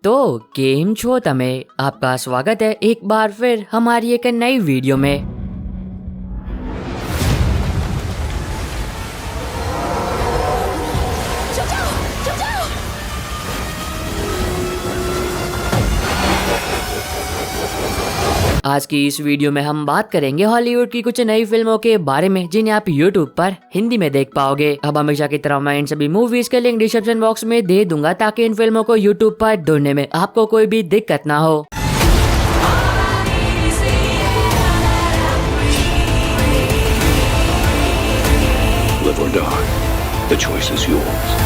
तो केम छो तमे आपका स्वागत है एक बार फिर हमारी एक नई वीडियो में। आज की इस वीडियो में हम बात करेंगे हॉलीवुड की कुछ नई फिल्मों के बारे में जिन्हें आप यूट्यूब पर हिंदी में देख पाओगे। अब हमेशा की तरह मैं इन सभी मूवीज के लिंक डिस्क्रिप्शन बॉक्स में दे दूंगा ताकि इन फिल्मों को यूट्यूब पर ढूंढने में आपको कोई भी दिक्कत ना हो। Live or die, the choice is yours.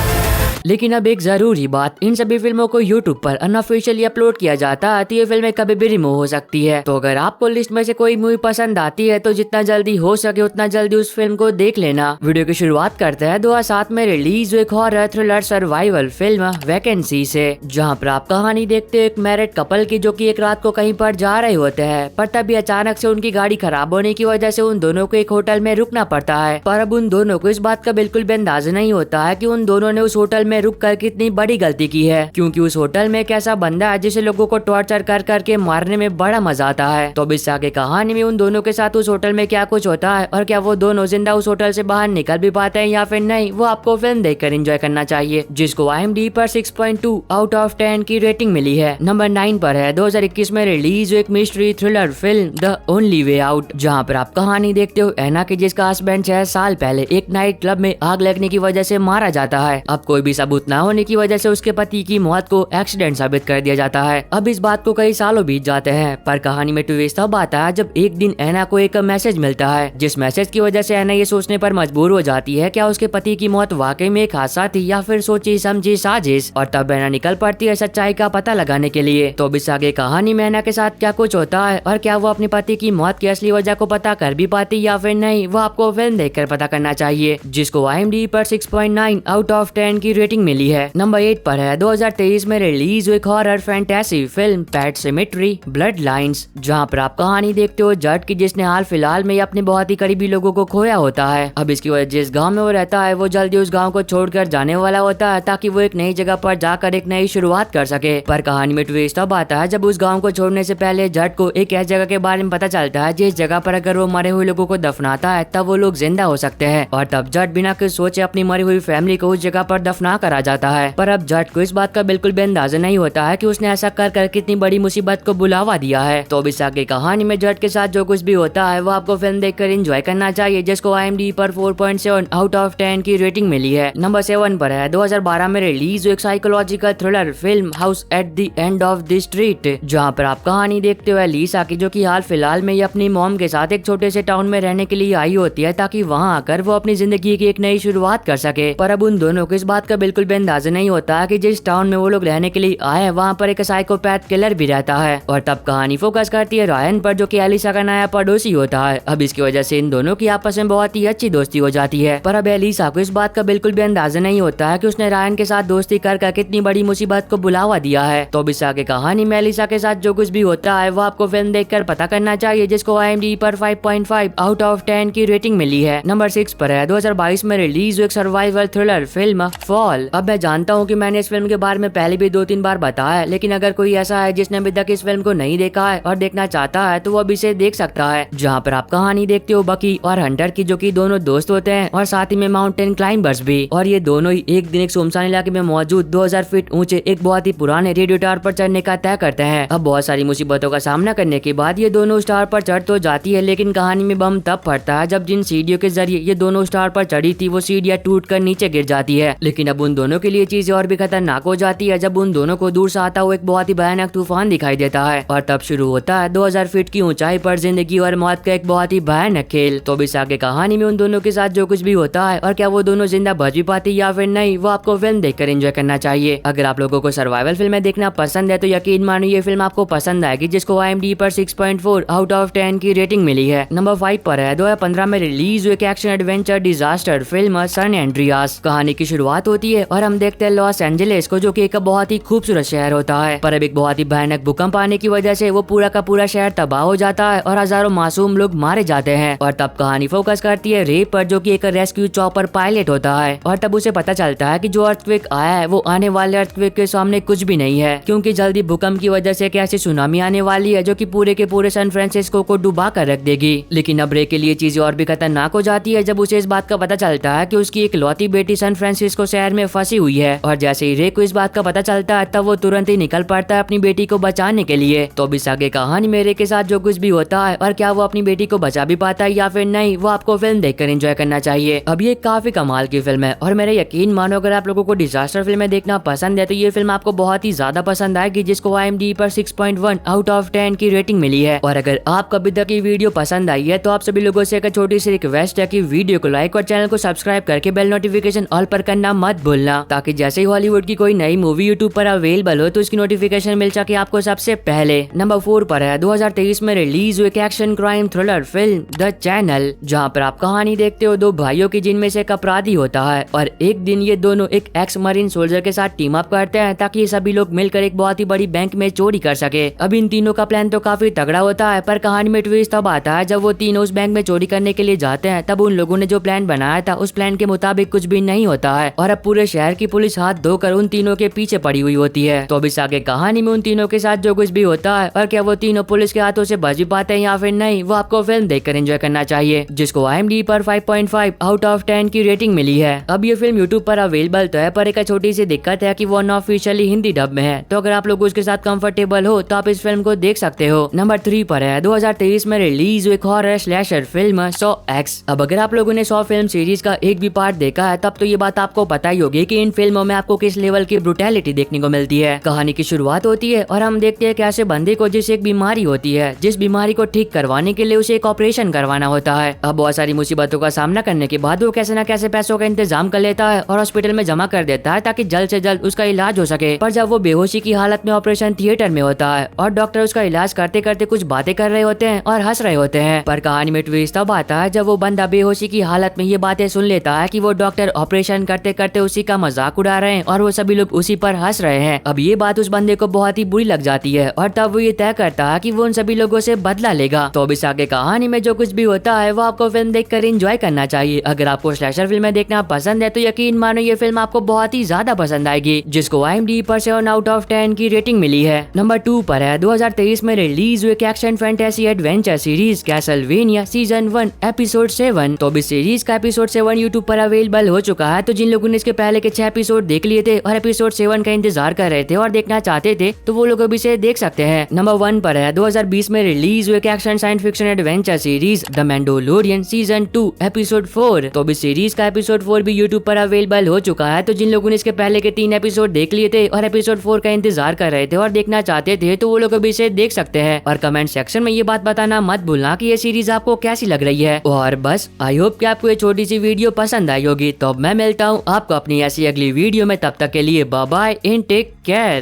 लेकिन अब एक जरूरी बात, इन सभी फिल्मों को यूट्यूब पर अनऑफिशियली अपलोड किया जाता है तो ये फिल्में कभी भी रिमूव हो सकती है। तो अगर आपको लिस्ट में से कोई मूवी पसंद आती है तो जितना जल्दी हो सके उतना जल्दी उस फिल्म को देख लेना। वीडियो की शुरुआत करते हैं 2007 में रिलीज एक horror thriller survival film vacancy से, जहाँ पर आप कहानी देखते हो एक मैरिड कपल की जो की एक रात को कहीं पर जा रहे होते हैं, पर तभी अचानक से उनकी गाड़ी खराब होने की वजह से उन दोनों को एक होटल में रुकना पड़ता है। पर अब उन दोनों को इस बात का बिल्कुल भी अंदाजा नहीं होता है कि उन दोनों ने उस होटल में रुक कर कितनी बड़ी गलती की है, क्योंकि उस होटल में एक ऐसा बंदा है जिसे लोगों को टॉर्चर कर करके मारने में बड़ा मजा आता है। तो अब इस आगे कहानी में उन दोनों के साथ उस होटल में क्या कुछ होता है और क्या वो दोनों जिंदा उस होटल से बाहर निकल भी पाते हैं या फिर नहीं, वो आपको फिल्म देखकर एंजॉय करना चाहिए, जिसको IMDb पर 6.2 आउट ऑफ 10 की रेटिंग मिली है। नंबर 9 पर है 2021 में रिलीज एक mystery thriller film the only way out, जहाँ पर आप कहानी देखते हो एना की जिसका हस्बैंड 6 साल पहले एक नाइट क्लब में आग लगने की वजह से मारा जाता है। अब कोई भी सबूत न होने की वजह से उसके पति की मौत को एक्सीडेंट साबित कर दिया जाता है। अब इस बात को कई सालों बीत जाते हैं, पर कहानी में ट्विस्ट तब आता है जब एक दिन एना को एक मैसेज मिलता है, जिस मैसेज की वजह से एना ये सोचने पर मजबूर हो जाती है क्या उसके पति की मौत वाकई में एक हादसा थी या फिर सोची समझी साजिश, और तब एना निकल पड़ती है सच्चाई का पता लगाने के लिए। तो अब इस आगे कहानी में एना के साथ क्या कुछ होता है और क्या वो अपने पति की मौत की असली वजह को पता कर भी पाती या फिर नहीं, वो आपको फिल्म देखकर पता करना चाहिए, जिसको IMDb पर 6.9 आउट ऑफ 10 की रेटिंग मिली है। नंबर 8 पर है 2023 में रिलीज एक हॉरर फैंटेसी फिल्म पेट सेमेट्री ब्लड लाइन्स, जहाँ पर आप कहानी देखते हो जट की जिसने हाल फिलहाल में अपने बहुत ही करीबी लोगों को खोया होता है। अब इसकी वजह जिस गांव में वो रहता है वो जल्दी उस गांव को छोड़कर जाने वाला होता है ताकि वो एक नई जगह पर जाकर एक नई शुरुआत कर सके। पर कहानी में ट्विस्ट तब आता है जब उस गाँव को छोड़ने से पहले जट को एक ऐसी जगह के बारे में पता चलता है जिस जगह पर अगर वो मरे हुए लोगों को दफनाता है तब वो लोग जिंदा हो सकते हैं, और तब जट बिना कुछ सोचे अपनी मरी हुई फैमिली को उस जगह पर दफना कर आ जाता है। पर अब जट को इस बात का बिल्कुल भी अंदाजा नहीं होता है कि उसने ऐसा कर कितनी बड़ी मुसीबत को बुलावा दिया है। तो अब इस आगे कहानी में जट के साथ जो कुछ भी होता है वो आपको फिल्म देखकर एंजॉय करना चाहिए, जिसको IMDb पर 4.7 आउट ऑफ 10 की रेटिंग मिली है। नंबर 7 पर है 2012 में रिलीज एक psychological thriller film house at the end of the street, जहाँ पर आप कहानी देखते हो एलिसा की जो कि हाल फिलहाल में अपनी मॉम के साथ एक छोटे से टाउन में रहने के लिए आई होती है ताकि वहाँ आकर वो अपनी जिंदगी की एक नई शुरुआत कर सके। पर अब उन दोनों को इस बात का बिल्कुल भी अंदाजा नहीं होता है कि जिस टाउन में वो लोग रहने के लिए आए वहाँ पर एक साइकोपैथ किलर भी रहता है, और तब कहानी फोकस करती है रायन पर जो कि एलिसा का नया पड़ोसी होता है। अब इसकी वजह से इन दोनों की आपस में बहुत ही अच्छी दोस्ती हो जाती है। पर अब एलिसा को इस बात का बिल्कुल भी अंदाजा नहीं होता है कि उसने रायन के साथ दोस्ती कर कितनी बड़ी मुसीबत को बुलावा दिया है। तो अब इस आगे कहानी में एलिसा के साथ जो कुछ भी होता है वो आपको फिल्म देखकर पता करना चाहिए, जिसको IMDb पर 5.5 आउट ऑफ 10 की रेटिंग मिली है। नंबर 6 पर है 2022 में रिलीज एक सर्वाइवल थ्रिलर फिल्म फॉल। अब मैं जानता हूँ कि मैंने इस फिल्म के बारे में पहले भी 2-3 बार बताया, लेकिन अगर कोई ऐसा है जिसने अभी तक इस फिल्म को नहीं देखा है और देखना चाहता है तो वो अभी इसे देख सकता है, जहाँ पर आप कहानी देखते हो बकी और हंटर की जो कि दोनों दोस्त होते हैं और साथ ही में माउंटेन क्लाइंबर्स भी, और ये दोनों ही एक दिन एक सुनसान इलाके में मौजूद 2000 फीट ऊंचे एक बहुत ही पुराने रेडियो टावर पर चढ़ने का तय करते हैं। अब बहुत सारी मुसीबतों का सामना करने के बाद ये दोनों उस टावर पर चढ़ तो जाती है, लेकिन कहानी में बम तब फटता है जब जिन सीढ़ियों के जरिए ये दोनों उस टावर पर चढ़ी थी वो सीढ़ियां टूट कर नीचे गिर जाती है। लेकिन अब उन दोनों के लिए चीजें और भी खतरनाक हो जाती है जब उन दोनों को दूर से आता हुआ एक बहुत ही भयानक तूफान दिखाई देता है, और तब शुरू होता है 2000 फीट की ऊंचाई पर जिंदगी और मौत का एक बहुत ही भयानक खेल। तो इस आगे कहानी में उन दोनों के साथ जो कुछ भी होता है और क्या वो दोनों जिंदा बच भी पाती या फिर नहीं, वो आपको फिल्म देखकर एंजॉय करना चाहिए। अगर आप लोगों को सर्वाइवल फिल्में देखना पसंद है तो यकीन मानो ये फिल्म आपको पसंद आएगी, जिसको IMDb पर 6.4 आउट ऑफ 10 की रेटिंग मिली है। नंबर 5 पर है 2015 में रिलीज एक action adventure disaster film San Andreas. कहानी की शुरुआत होती जाती है और हम देखते हैं लॉस एंजलिस को, जो कि एक बहुत ही खूबसूरत शहर होता है। पर अब एक बहुत ही भयानक भूकंप आने की वजह से वो पूरा का पूरा शहर तबाह हो जाता है और हजारों मासूम लोग मारे जाते हैं। और तब कहानी फोकस करती है रे पर, जो कि एक रेस्क्यू चॉपर पायलट होता है। और तब उसे पता चलता है कि जो अर्थक्वेक आया है वो आने वाले अर्थक्वेक के सामने कुछ भी नहीं है, क्योंकि जल्दी भूकंप की वजह से एक ऐसी सुनामी आने वाली है जो कि पूरे के पूरे सैन फ्रांसिस्को को डुबा कर रख देगी। लेकिन अब रे के लिए चीजें और भी खतरनाक हो जाती है जब उसे इस बात का पता चलता है कि उसकी एक लौती बेटी सैन फ्रांसिस्को शहर में फंसी हुई है। और जैसे ही रे को इस बात का पता चलता है तब वो तुरंत ही निकल पड़ता है अपनी बेटी को बचाने के लिए। तो अब इस आगे कहानी में रे के साथ जो कुछ भी होता है और क्या वो अपनी बेटी को बचा भी पाता है या फिर नहीं, वो आपको फिल्म देखकर एंजॉय करना चाहिए। अब ये काफी कमाल की फिल्म है और मेरा यकीन मानो अगर आप लोगों को डिजास्टर फिल्में देखना पसंद है तो ये फिल्म आपको बहुत ही ज्यादा पसंद आएगी, जिसको IMDb पर 6.1 आउट ऑफ 10 की रेटिंग मिली है। और अगर आपको अभी तक ये वीडियो पसंद आई है तो आप सभी लोगों से एक छोटी सी रिक्वेस्ट है कि वीडियो को लाइक और चैनल को सब्सक्राइब करके बेल नोटिफिकेशन ऑल पर करना मत भूलना, ताकि जैसे ही हॉलीवुड की कोई नई मूवी यूट्यूब पर अवेलेबल हो तो उसकी नोटिफिकेशन मिल सके आपको सबसे पहले। नंबर 4 पर है 2023 में रिलीज हुई action crime thriller film the channel, जहाँ पर आप कहानी देखते हो दो भाइयों की जिनमें से एक अपराधी होता है और एक दिन ये दोनों एक एक्स मरीन सोल्जर के साथ टीम अप करते हैं ताकि ये सभी लोग मिलकर एक बहुत ही बड़ी बैंक में चोरी कर सके। अब इन तीनों का प्लान तो काफी तगड़ा होता है, पर कहानी में ट्विस्ट तब आता है जब वो तीनों उस बैंक में चोरी करने के लिए जाते हैं। तब उन लोगों ने जो प्लान बनाया था उस प्लान के मुताबिक कुछ भी नहीं होता है और अब पूरे शहर की पुलिस हाथ धोकर उन तीनों के पीछे पड़ी हुई होती है। तो अब इस आगे कहानी में उन तीनों के साथ जो कुछ भी होता है और क्या वो तीनों पुलिस के हाथों से बच भी पाते हैं या फिर नहीं, वो आपको फिल्म देखकर एंजॉय करना चाहिए, जिसको IMDb पर 5.5 आउट ऑफ 10 की रेटिंग मिली है। अब ये फिल्म यूट्यूब पर अवेलेबल तो है, पर एक छोटी सी दिक्कत है कि वो अनऑफिशियली हिंदी डब में है। तो अगर आप लोग उसके साथ कंफर्टेबल हो तो आप इस फिल्म को देख सकते हो। नंबर 3 पर है 2023 में रिलीज हुई horror slasher film saw x. अब अगर आप लोगों ने सॉ फिल्म सीरीज का एक भी पार्ट देखा है तब तो ये बात आपको पता ही होगी कि इन फिल्मों में आपको किस लेवल की ब्रुटैलिटी देखने को मिलती है। कहानी की शुरुआत होती है और हम देखते हैं कि ऐसे बंदे को जिसे एक बीमारी होती है, जिस बीमारी को ठीक करवाने के लिए उसे एक ऑपरेशन करवाना होता है। अब बहुत सारी मुसीबतों का सामना करने के बाद वो कैसे न कैसे पैसों का इंतजाम कर लेता है और हॉस्पिटल में जमा कर देता है ताकि जल्द से जल्द उसका इलाज हो सके। पर जब वो बेहोशी की हालत में ऑपरेशन थिएटर में होता है और डॉक्टर उसका इलाज करते करते कुछ बातें कर रहे होते हैं और हंस रहे होते हैं, पर कहानी में ट्विस्ट तब आता है जब वो बंदा बेहोशी की हालत में ये बातें सुन लेता है कि वो डॉक्टर ऑपरेशन करते करते उसी का मजाक उड़ा रहे हैं और वो सभी लोग उसी पर हंस रहे हैं। अब ये बात उस बंदे को बहुत ही बुरी लग जाती है और तब वो ये तय करता है कि वो उन सभी लोगों से बदला लेगा। तो अब इस आगे कहानी में जो कुछ भी होता है वो आपको फिल्म देखकर एंजॉय करना चाहिए। अगर आपको स्लैशर फिल्में देखना पसंद है तो यकीन मानो ये फिल्म आपको बहुत ही ज्यादा पसंद आएगी, जिसको IMDb पर 7 आउट ऑफ 10 की रेटिंग मिली है। नंबर 2 पर है 2023 में रिलीज हुई action fantasy adventure series Castlevania season 1 episode 7। तो इस सीरीज का एपिसोड 7 यूट्यूब पर अवेलेबल हो चुका है। तो जिन लोगों ने इसके पहले के 6 एपिसोड देख लिए थे और एपिसोड 7 का इंतजार कर रहे थे और देखना चाहते थे तो वो लोग भी इसे देख सकते हैं। नंबर 1 पर है 2020 में रिलीज हुई action science fiction adventure series the Mandalorian season 2 episode 4। तो इस सीरीज का एपिसोड 4 भी यूट्यूब पर अवेलेबल हो चुका है। तो जिन लोगों ने इसके पहले के 3 एपिसोड देख लिए थे और एपिसोड 4 का इंतजार कर रहे थे और देखना चाहते थे तो वो लोग भी इसे देख सकते हैं। और कमेंट सेक्शन में ये बात बताना मत भूलना कि ये सीरीज आपको कैसी लग रही है। और बस आई होप कि आपको ये छोटी सी वीडियो पसंद आई होगी। तो अब मैं मिलता हूँ आपको अपनी ऐसी अगली वीडियो में, तब तक के लिए bye bye and take care.